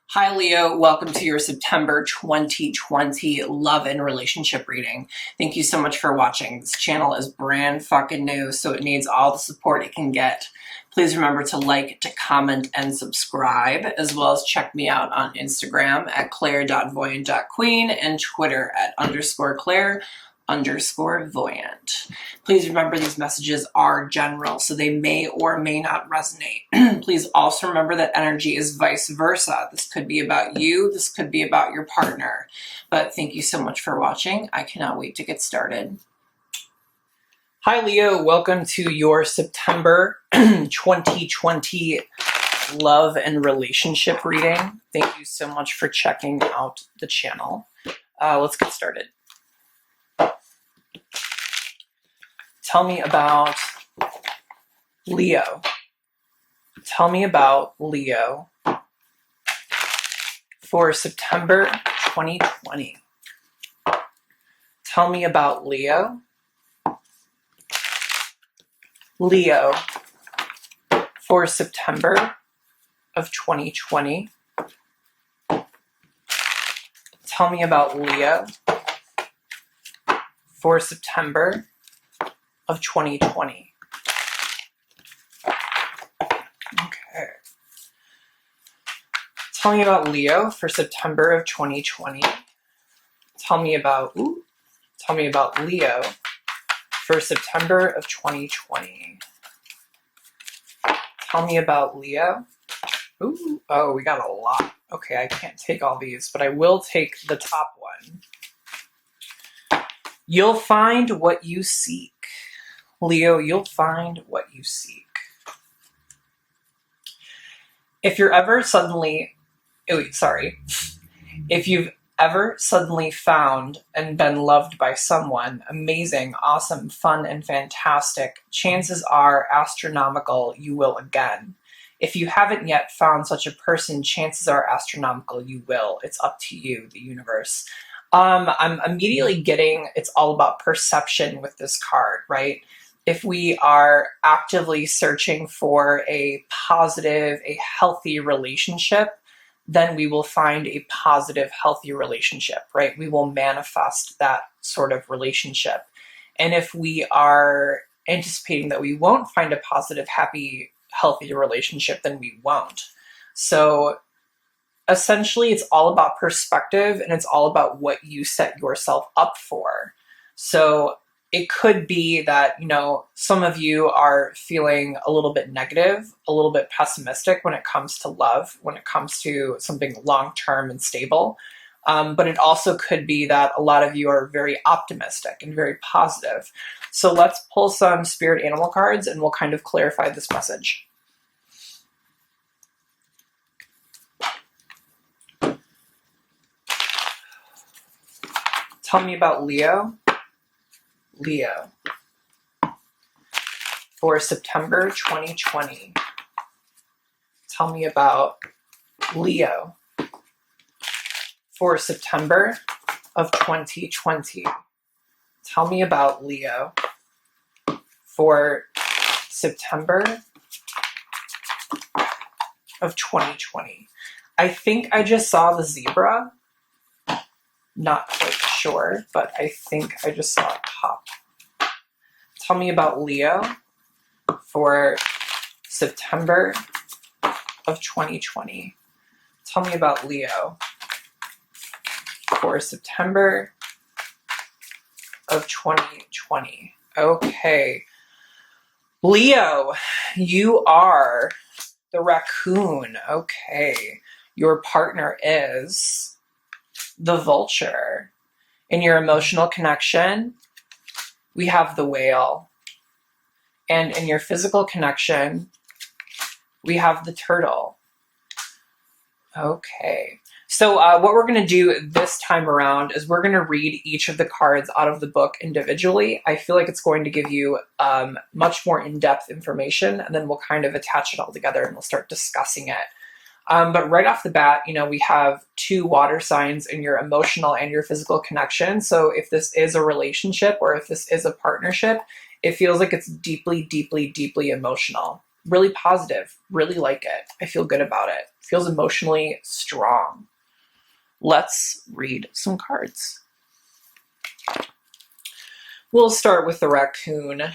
Hi, Leo. Welcome to your September 2020 love and relationship reading. Thank you so much for watching. This channel is brand fucking new, so it needs all the support it can get. Please remember to like, to comment, and subscribe, as well as check me out on Instagram at claire.voyant.queen and Twitter at _Claire_voyant. Please remember these messages are general, so they may or may not resonate. Please also remember that energy is vice versa. This could be about you, this could be about your partner. But thank you so much for watching. I cannot wait to get started. Hi, Leo. Welcome to your September 2020 love and relationship reading. Thank you so much for checking out the channel. Let's get started. Tell me about Leo. Tell me about Leo for September 2020. Tell me about Leo. Leo for September of 2020. Tell me about Leo for September of 2020. Okay. Tell me about Leo for September of 2020. Tell me about Leo for September of 2020. Tell me about Leo. Ooh, oh, we got a lot. Okay, I can't take all these, but I will take the top one. You'll find what you seek. Leo, you'll find what you seek. If you've ever suddenly found and been loved by someone amazing, awesome, fun, and fantastic, chances are astronomical you will again. If you haven't yet found such a person, chances are astronomical you will. It's up to you, the universe. I'm immediately getting it's all about perception with this card, right? If we are actively searching for a positive, a healthy relationship, then we will find a positive, healthy relationship, right? We will manifest that sort of relationship. And if we are anticipating that we won't find a positive, happy, healthy relationship, then we won't. So essentially, it's all about perspective, and it's all about what you set yourself up for. So it could be that, some of you are feeling a little bit negative, a little bit pessimistic when it comes to love, when it comes to something long-term and stable. But it also could be that a lot of you are very optimistic and very positive. So let's pull some spirit animal cards and we'll kind of clarify this message. Tell me about Leo. Leo for September 2020. Tell me about Leo for September of 2020. Tell me about Leo for September of 2020. I think I just saw the zebra. Not quite sure, but I think I just saw it pop. Tell me about Leo for September of 2020. Tell me about Leo for September of 2020. Okay. Leo, you are the raccoon. Okay. Your partner is the vulture. In your emotional connection, we have the whale. And in your physical connection, we have the turtle. Okay. So what we're going to do this time around is we're going to read each of the cards out of the book individually. I feel like it's going to give you much more in-depth information, and then we'll kind of attach it all together and we'll start discussing it. But right off the bat, we have two water signs in your emotional and your physical connection. So if this is a relationship or if this is a partnership, it feels like it's deeply, deeply, deeply emotional. really positive, really like it. I feel good about it. Feels emotionally strong. Let's read some cards. We'll start with the raccoon. Okay.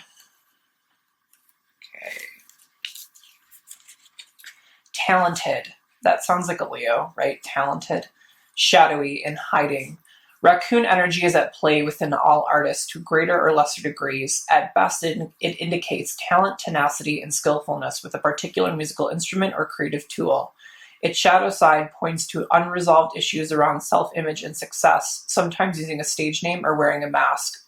Talented. That sounds like a Leo, right? Talented. Shadowy and hiding. Raccoon energy is at play within all artists to greater or lesser degrees. At best, it indicates talent, tenacity, and skillfulness with a particular musical instrument or creative tool. Its shadow side points to unresolved issues around self-image and success. Sometimes using a stage name or wearing a mask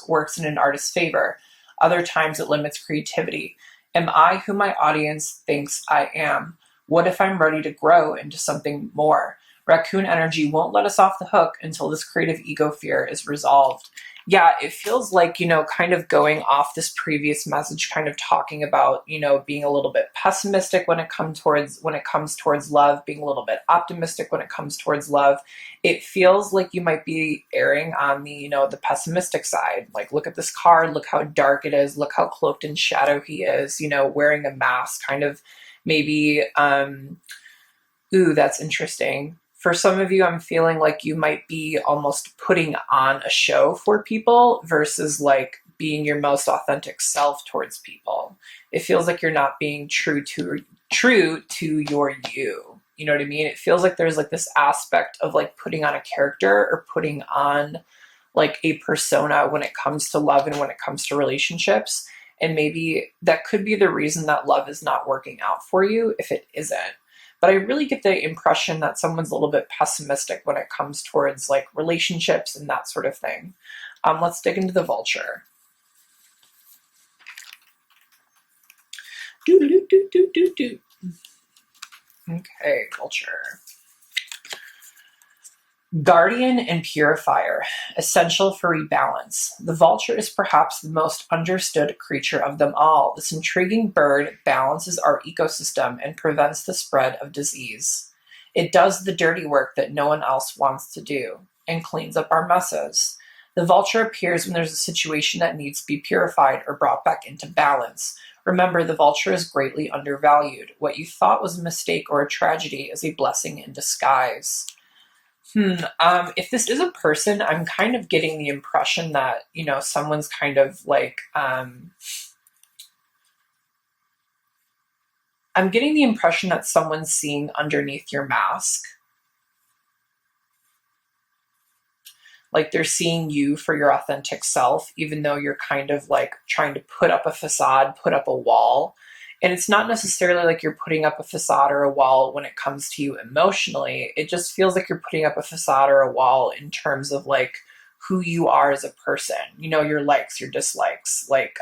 works in an artist's favor. Other times it limits creativity. Am I who my audience thinks I am? What if I'm ready to grow into something more? Raccoon energy won't let us off the hook until this creative ego fear is resolved. Yeah, it feels like, kind of going off this previous message, kind of talking about, being a little bit pessimistic when it comes towards love, being a little bit optimistic when it comes towards love. It feels like you might be erring on the pessimistic side. Like, look at this card, look how dark it is, look how cloaked in shadow he is, wearing a mask, kind of maybe, ooh, that's interesting. For some of you, I'm feeling like you might be almost putting on a show for people versus like being your most authentic self towards people. It feels like you're not being true to your you. You know what I mean? It feels like there's like this aspect of like putting on a character or putting on like a persona when it comes to love and when it comes to relationships. And maybe that could be the reason that love is not working out for you if it isn't. But I really get the impression that someone's a little bit pessimistic when it comes towards like relationships and that sort of thing. Let's dig into the vulture. Okay, vulture. Guardian and purifier, essential for rebalance. The vulture is perhaps the most understood creature of them all. This intriguing bird balances our ecosystem and prevents the spread of disease. It does the dirty work that no one else wants to do and cleans up our messes. The vulture appears when there's a situation that needs to be purified or brought back into balance. Remember, the vulture is greatly undervalued. What you thought was a mistake or a tragedy is a blessing in disguise. If this is a person, I'm kind of getting the impression that, someone's kind of like, I'm getting the impression that someone's seeing underneath your mask. Like they're seeing you for your authentic self, even though you're kind of like trying to put up a facade, put up a wall. And it's not necessarily like you're putting up a facade or a wall when it comes to you emotionally. It just feels like you're putting up a facade or a wall in terms of like who you are as a person, your likes, your dislikes, like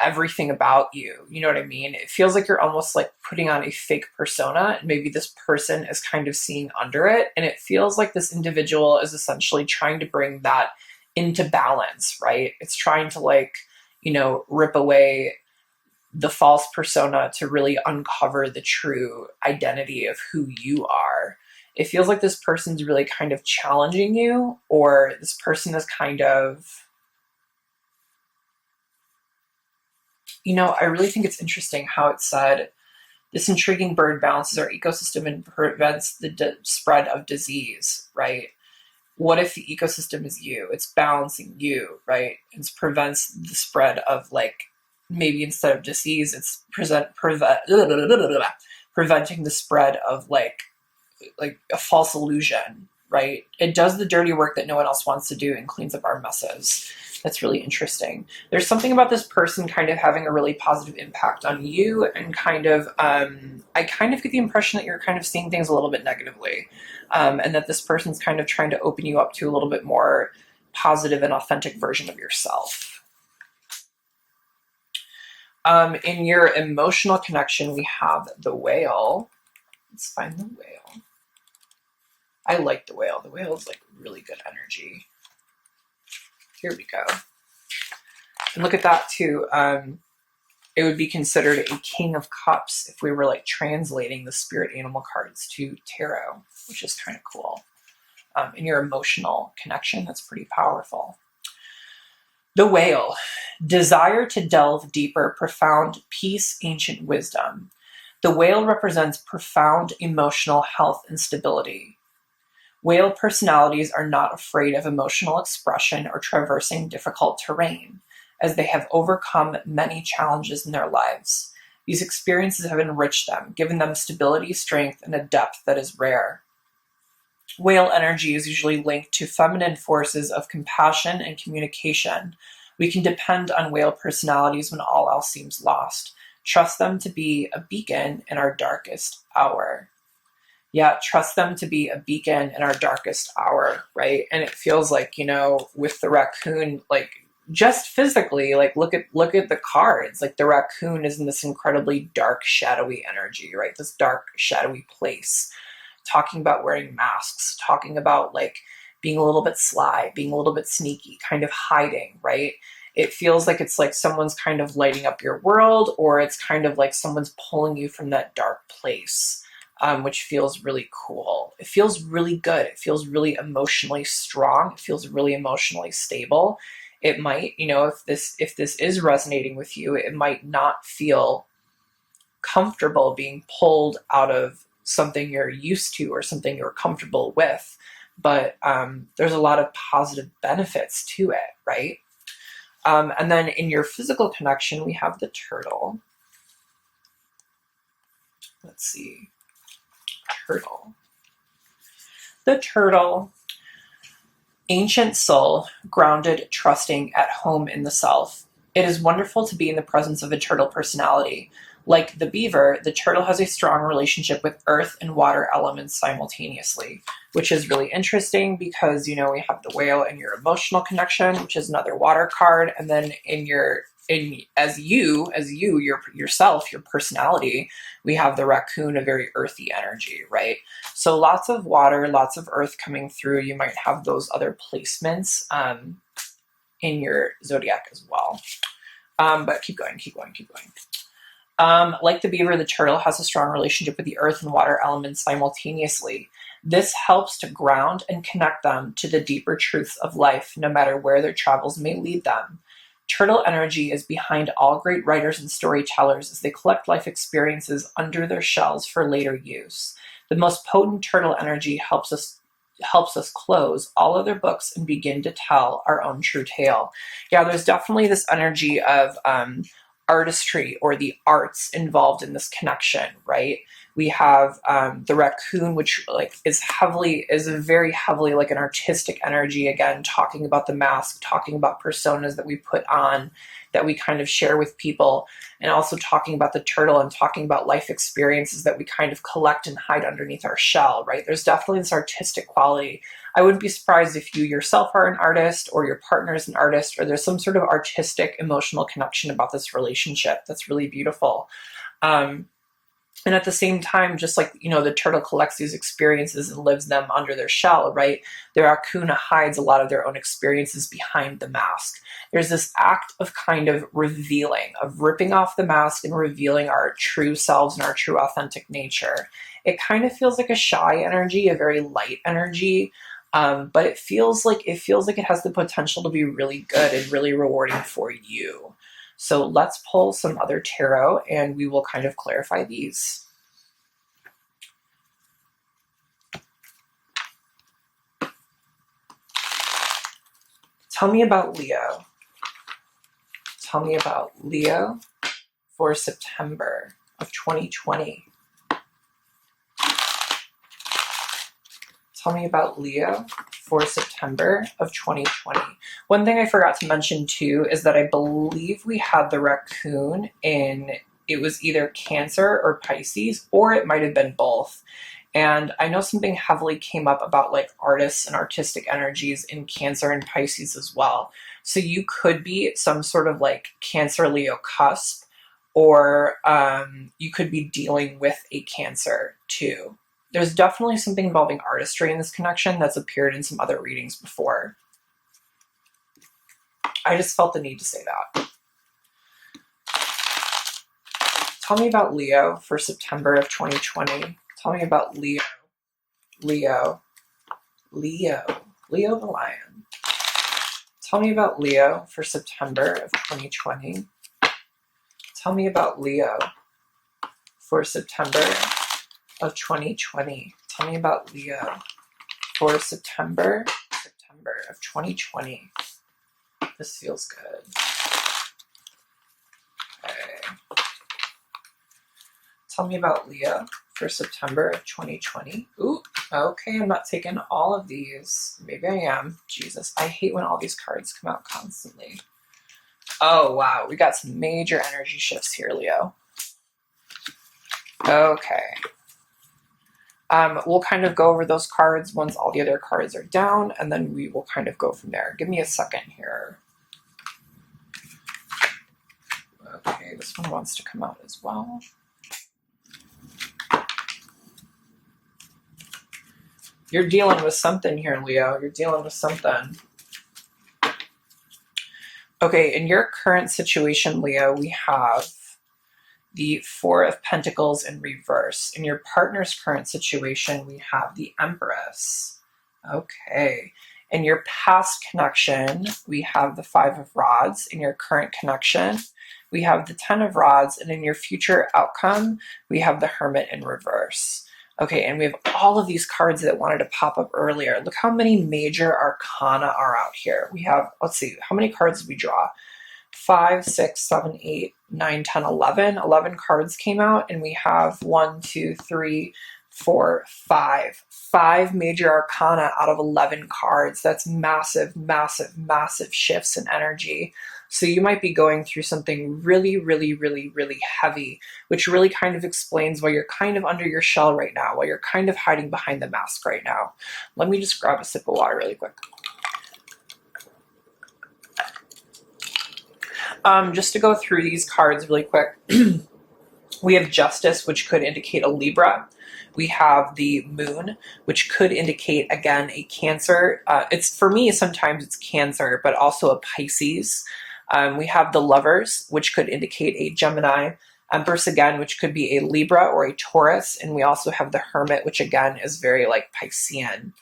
everything about you. You know what I mean? It feels like you're almost like putting on a fake persona, and maybe this person is kind of seeing under it. And it feels like this individual is essentially trying to bring that into balance, right? It's trying to like, rip away the false persona to really uncover the true identity of who you are. It feels like this person's really kind of challenging you, or this person is kind of, I really think it's interesting how it said, this intriguing bird balances our ecosystem and prevents the spread of disease, right? What if the ecosystem is you? It's balancing you, right? It prevents the spread of like, maybe instead of disease, it's preventing the spread of like a false illusion, right? It does the dirty work that no one else wants to do and cleans up our messes. That's really interesting. There's something about this person kind of having a really positive impact on you, and kind of, I kind of get the impression that you're kind of seeing things a little bit negatively, and that this person's kind of trying to open you up to a little bit more positive and authentic version of yourself. In your emotional connection, we have the whale. Let's find the whale. I like the whale. The whale is like really good energy. Here we go. And look at that too. It would be considered a King of Cups if we were like translating the spirit animal cards to tarot, which is kind of cool. In your emotional connection, that's pretty powerful. The whale, desire to delve deeper, profound peace, ancient wisdom. The whale represents profound emotional health and stability. Whale personalities are not afraid of emotional expression or traversing difficult terrain, as they have overcome many challenges in their lives. These experiences have enriched them, given them stability, strength, and a depth that is rare. Whale energy is usually linked to feminine forces of compassion and communication. We can depend on whale personalities when all else seems lost. Trust them to be a beacon in our darkest hour. Yeah, trust them to be a beacon in our darkest hour, right? And it feels like, with the raccoon, like just physically, like look at the cards. Like the raccoon is in this incredibly dark, shadowy energy, right? This dark, shadowy place. Talking about wearing masks, talking about like being a little bit sly, being a little bit sneaky, kind of hiding, right? It feels like it's like someone's kind of lighting up your world, or it's kind of like someone's pulling you from that dark place, which feels really cool. It feels really good. It feels really emotionally strong. It feels really emotionally stable. It might, if this is resonating with you, it might not feel comfortable being pulled out of something you're used to or something you're comfortable with, but there's a lot of positive benefits to it, right? And then in your physical connection, we have the turtle. Let's see. Turtle. The turtle, ancient soul, grounded, trusting, at home in the self. It is wonderful to be in the presence of a turtle personality. Like the beaver, the turtle has a strong relationship with earth and water elements simultaneously, which is really interesting because, we have the whale in your emotional connection, which is another water card. And then yourself, your personality, we have the raccoon, a very earthy energy, right? So lots of water, lots of earth coming through. You might have those other placements in your zodiac as well. But keep going. Like the beaver, the turtle has a strong relationship with the earth and water elements simultaneously. This helps to ground and connect them to the deeper truths of life, no matter where their travels may lead them. Turtle energy is behind all great writers and storytellers as they collect life experiences under their shells for later use. The most potent turtle energy helps us close all other books and begin to tell our own true tale. Yeah, there's definitely this energy of artistry or the arts involved in this connection, right? We have the raccoon, which like is very heavily like an artistic energy, again, talking about the mask, talking about personas that we put on, that we kind of share with people, and also talking about the turtle and talking about life experiences that we kind of collect and hide underneath our shell, right? There's definitely this artistic quality. I wouldn't be surprised if you yourself are an artist or your partner is an artist, or there's some sort of artistic emotional connection about this relationship that's really beautiful. And at the same time, just like, the turtle collects these experiences and lives them under their shell, right? The raccoon hides a lot of their own experiences behind the mask. There's this act of kind of revealing, of ripping off the mask and revealing our true selves and our true authentic nature. It kind of feels like a shy energy, a very light energy, but it feels like it has the potential to be really good and really rewarding for you. So let's pull some other tarot and we will kind of clarify these. Tell me about Leo. Tell me about Leo for September of 2020. Tell me about Leo for September of 2020. One thing I forgot to mention too is that I believe we had the raccoon in, it was either Cancer or Pisces, or it might have been both. And I know something heavily came up about like artists and artistic energies in Cancer and Pisces as well. So you could be some sort of like Cancer Leo cusp, or you could be dealing with a Cancer too. There's definitely something involving artistry in this connection that's appeared in some other readings before. I just felt the need to say that. Tell me about Leo for September of 2020. Tell me about Leo. Leo the lion. Tell me about Leo for September of 2020. Tell me about Leo for September of 2020. Tell me about Leo for September of 2020. This feels good. Okay. Tell me about Leo for September of 2020. Ooh, okay, I'm not taking all of these. Maybe I am. Jesus, I hate when all these cards come out constantly. Oh, wow, we got some major energy shifts here, Leo. Okay. We'll kind of go over those cards once all the other cards are down, and then we will kind of go from there. Give me a second here. Okay, this one wants to come out as well. You're dealing with something here, Leo. You're dealing with something. Okay, in your current situation, Leo, we have the Four of Pentacles in reverse. In your partner's current situation, we have the Empress. Okay. In your past connection, we have the Five of Rods. In your current connection, we have the Ten of Rods. And in your future outcome, we have the Hermit in reverse. Okay, and we have all of these cards that wanted to pop up earlier. Look how many major arcana are out here. We have, let's see, how many cards did we draw? 5, 6, 7, 8, 9, 10, 11. 11 cards came out, and we have 1, 2, 3, 4, 5. 5 major arcana out of 11 cards. That's massive, massive, massive shifts in energy. So you might be going through something really, really, really, really heavy, which really kind of explains why you're kind of under your shell right now, why you're kind of hiding behind the mask right now. Let me just grab a sip of water really quick. Just to go through these cards really quick, we have Justice, which could indicate a Libra. We have the Moon, which could indicate, again, a Cancer. It's, for me, sometimes it's Cancer, but also a Pisces. We have the Lovers, which could indicate a Gemini. Empress, again, which could be a Libra or a Taurus. And we also have the Hermit, which, again, is very, like, Piscean.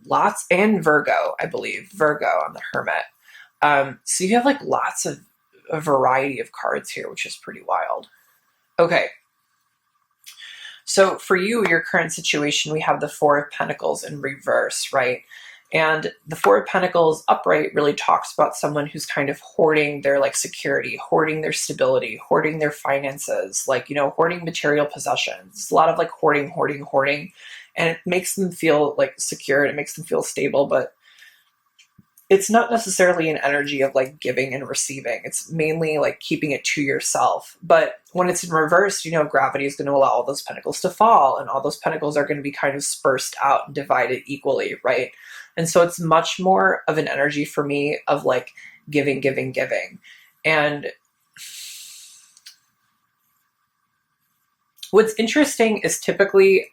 Lots, and Virgo, I believe. Virgo on the Hermit. So you have like lots of a variety of cards here, which is pretty wild. Okay. So for you, your current situation, we have the Four of Pentacles in reverse, right? And the Four of Pentacles upright really talks about someone who's kind of hoarding their like security, hoarding their stability, hoarding their finances, like, you know, hoarding material possessions. It's a lot of like hoarding. And it makes them feel like secure. It makes them feel stable, but it's not necessarily an energy of like giving and receiving. It's mainly like keeping it to yourself. But when it's in reverse, you know, gravity is going to allow all those pentacles to fall, and all those pentacles are going to be kind of dispersed out and divided equally, right? And so it's much more of an energy for me of like giving. And what's interesting is typically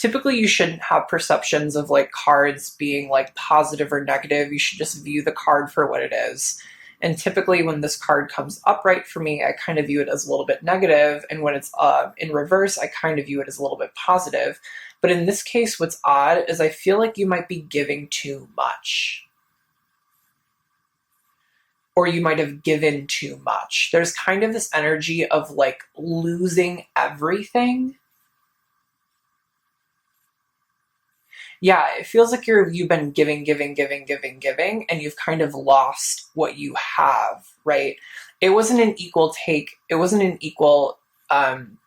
you shouldn't have perceptions of like cards being like positive or negative. You should just view the card for what it is. And typically when this card comes upright for me, I kind of view it as a little bit negative. And when it's in reverse, I kind of view it as a little bit positive. But in this case, what's odd is I feel like you might be giving too much. Or you might have given too much. There's kind of this energy of like losing everything. Yeah, it feels like you've been giving, and you've kind of lost what you have, right? It wasn't an equal take. It wasn't an equal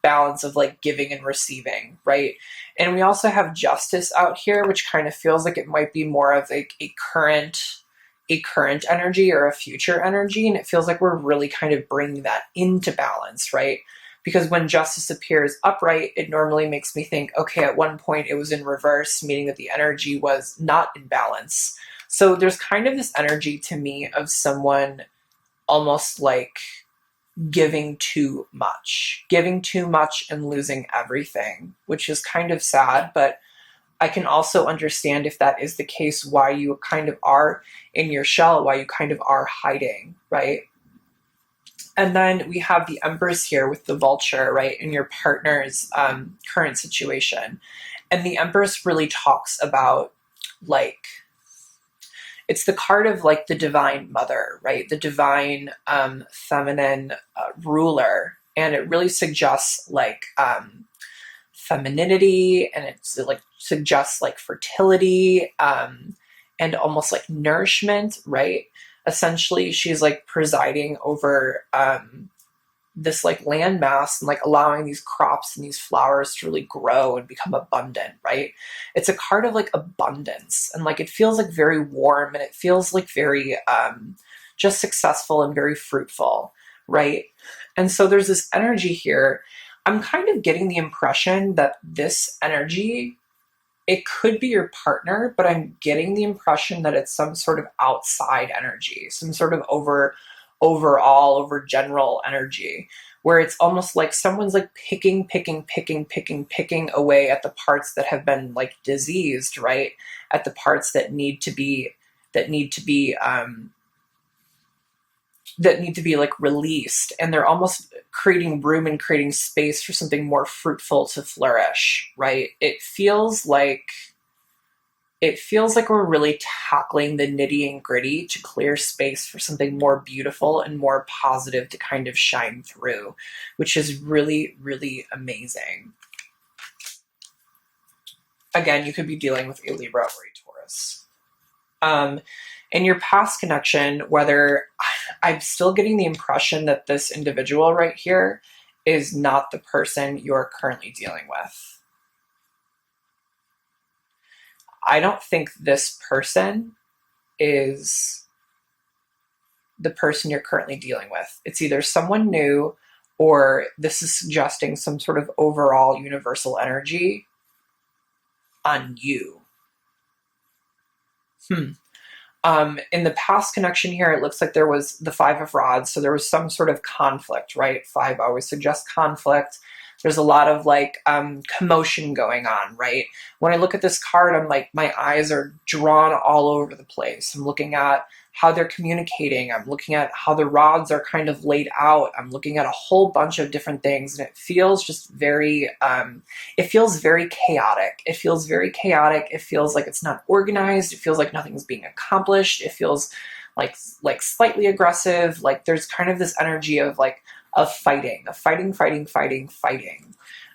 balance of like giving and receiving, right? And we also have Justice out here, which kind of feels like it might be more of like a current energy or a future energy. And it feels like we're really kind of bringing that into balance, right? Because when Justice appears upright, it normally makes me think, okay, at one point it was in reverse, meaning that the energy was not in balance. So there's kind of this energy to me of someone almost like giving too much and losing everything, which is kind of sad, but I can also understand if that is the case, why you kind of are in your shell, why you kind of are hiding, right? And then we have the Empress here with the Vulture, right, in your partner's current situation. And the Empress really talks about, like, It's the card of like the divine mother, right? The divine feminine ruler. And it really suggests like femininity, and it's like suggests like fertility, and almost like nourishment, right? Essentially, she's like presiding over this like land mass and like allowing these crops and these flowers to really grow and become abundant, right? It's a card of like abundance, and like it feels like very warm, and it feels like very just successful and very fruitful, right? And so there's this energy here. I'm kind of getting the impression that this energy, it could be your partner, but I'm getting the impression that it's some sort of outside energy, some sort of over general energy, where it's almost like someone's like picking away at the parts that have been like diseased, right? At the parts that need to be that need to be like released, and they're almost creating room and creating space for something more fruitful to flourish, right? It feels like we're really tackling the nitty and gritty to clear space for something more beautiful and more positive to kind of shine through, which is really, really amazing. Again, you could be dealing with a Libra or a Taurus. In your past connection, whether I'm still getting the impression that this individual right here is not the person you're currently dealing with. I don't think this person is the person you're currently dealing with. It's either someone new, or this is suggesting some sort of overall universal energy on you. In the past connection here, it looks like there was the Five of Rods, so there was some sort of conflict, right? Five always suggests conflict. There's a lot of like commotion going on, right? When I look at this card, I'm like, my eyes are drawn all over the place. I'm looking at how they're communicating. I'm looking at how the rods are kind of laid out. I'm looking at a whole bunch of different things, and it feels just very, it feels very chaotic. It feels very chaotic. It feels like it's not organized. It feels like nothing's being accomplished. It feels like slightly aggressive. Like there's kind of this energy of like, of fighting.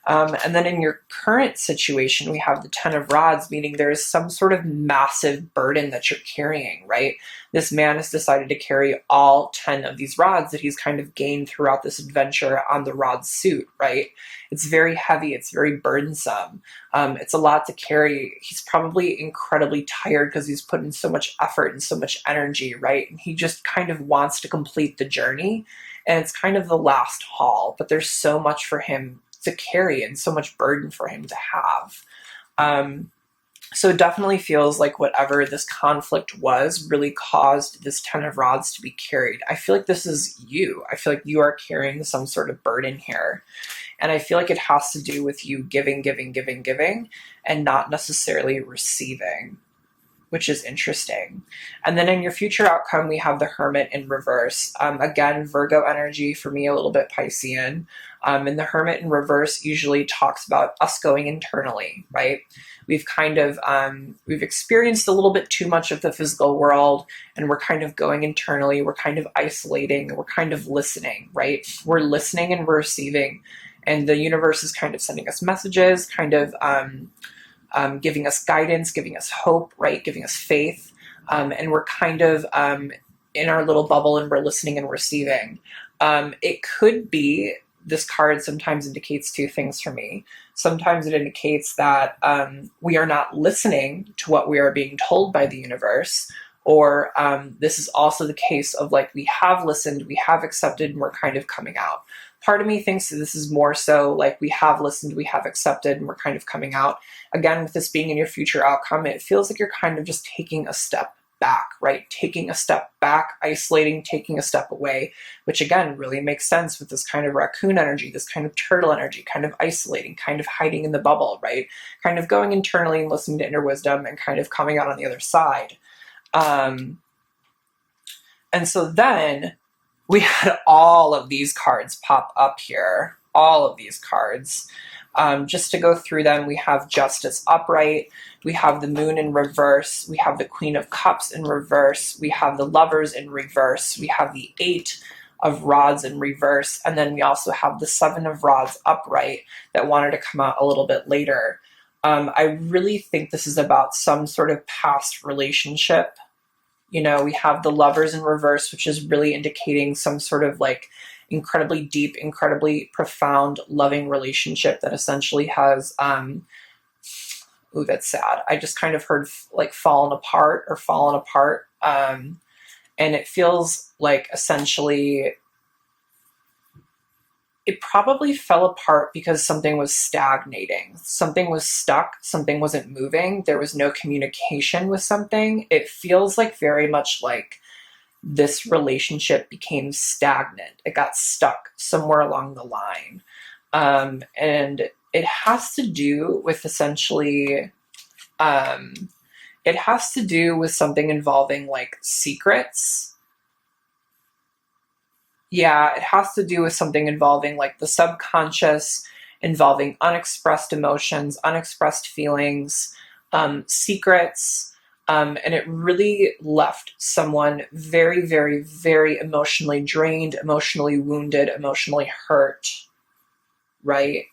And then in your current situation, we have the Ten of Rods, meaning there is some sort of massive burden that you're carrying, right? This man has decided to carry all 10 of these rods that he's kind of gained throughout this adventure on the rod suit, right? It's very heavy. It's very burdensome. It's a lot to carry. He's probably incredibly tired because he's put in so much effort and so much energy, right? And he just kind of wants to complete the journey. And it's kind of the last haul, but there's so much for him to carry and so much burden for him to have. So it definitely feels like whatever this conflict was really caused this Ten of Rods to be carried. I feel like this is you. I feel like you are carrying some sort of burden here. And I feel like it has to do with you giving, and not necessarily receiving, which is interesting. And then in your future outcome, we have the Hermit in reverse. Again, Virgo energy, for me, a little bit Piscean. And the Hermit in reverse usually talks about us going internally, right? We've kind of, we've experienced a little bit too much of the physical world, and we're kind of going internally. We're kind of isolating. We're kind of listening, right? We're listening and we're receiving. And the universe is kind of sending us messages, kind of giving us guidance, giving us hope, right? Giving us faith. And we're kind of in our little bubble, and we're listening and receiving. It could be, this card sometimes indicates two things for me. Sometimes it indicates that we are not listening to what we are being told by the universe, or this is also the case of like, we have listened, we have accepted, and we're kind of coming out. Part of me thinks that this is more so like, we have listened, we have accepted, and we're kind of coming out. Again, with this being in your future outcome, it feels like you're kind of just taking a step back, right? Taking a step back, isolating, taking a step away, which again really makes sense with this kind of raccoon energy, this kind of turtle energy, kind of isolating, kind of hiding in the bubble, right? Kind of going internally and listening to inner wisdom, and kind of coming out on the other side. And so then we had all of these cards pop up here, all of these cards. Just to go through them, we have Justice upright, we have the Moon in reverse, we have the Queen of Cups in reverse, we have the Lovers in reverse, we have the Eight of Rods in reverse, and then we also have the Seven of Rods upright that wanted to come out a little bit later. I really think this is about some sort of past relationship. You know, we have the Lovers in reverse, which is really indicating some sort of like incredibly deep, incredibly profound, loving relationship that essentially has, ooh, that's sad. I just kind of heard like fallen apart or fallen apart. And it feels like essentially it probably fell apart because something was stagnating. Something was stuck. Something wasn't moving. There was no communication with something. It feels like very much like this relationship became stagnant. It got stuck somewhere along the line. And it has to do with essentially, it has to do with something involving like secrets. Yeah, it has to do with something involving like the subconscious, involving unexpressed emotions, unexpressed feelings, secrets. And it really left someone very, very, very emotionally drained, emotionally wounded, emotionally hurt, right?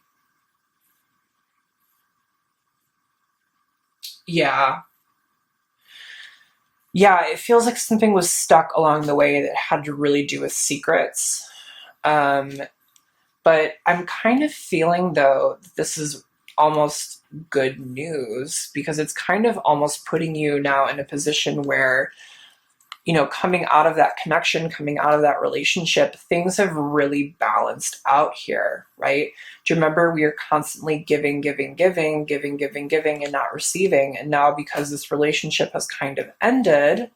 Yeah. Yeah, it feels like something was stuck along the way that had to really do with secrets. Um, but I'm kind of feeling, though, that this is almost good news because it's kind of almost putting you now in a position where, you know, coming out of that connection, coming out of that relationship, things have really balanced out here, right? Do you remember we were constantly giving, giving, giving, giving, giving, giving, and not receiving? And now because this relationship has kind of ended,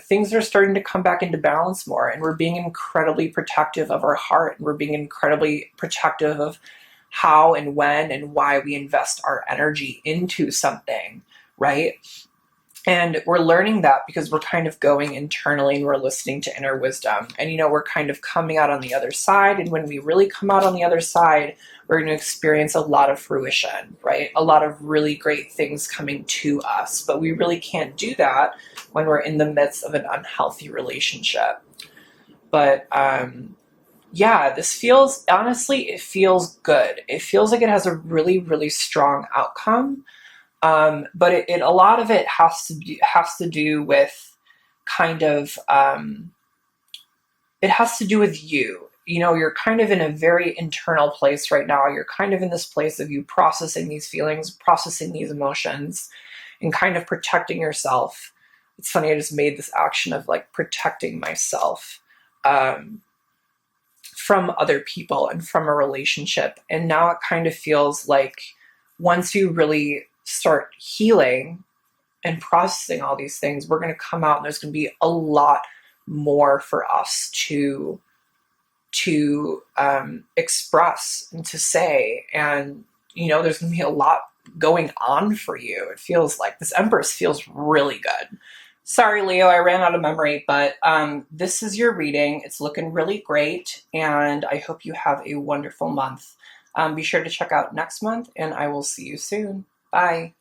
things are starting to come back into balance more, and we're being incredibly protective of our heart, and we're being incredibly protective of how and when and why we invest our energy into something, right? And we're learning that because we're kind of going internally and we're listening to inner wisdom. And, you know, we're kind of coming out on the other side. And when we really come out on the other side, we're going to experience a lot of fruition, right? A lot of really great things coming to us. But we really can't do that when we're in the midst of an unhealthy relationship. But, yeah, this feels, honestly, it feels good. It feels like it has a really, really strong outcome. But a lot of it has to do with kind of, it has to do with you. You know, you're kind of in a very internal place right now. You're kind of in this place of you processing these feelings, processing these emotions, and kind of protecting yourself. It's funny, I just made this action of like protecting myself, um, from other people and from a relationship. And now it kind of feels like once you really start healing and processing all these things, we're going to come out and there's going to be a lot more for us to express and to say. And, you know, there's going to be a lot going on for you. It feels like this Empress feels really good. Sorry, Leo, I ran out of memory, but this is your reading. It's looking really great, and I hope you have a wonderful month. Be sure to check out next month, and I will see you soon. Bye.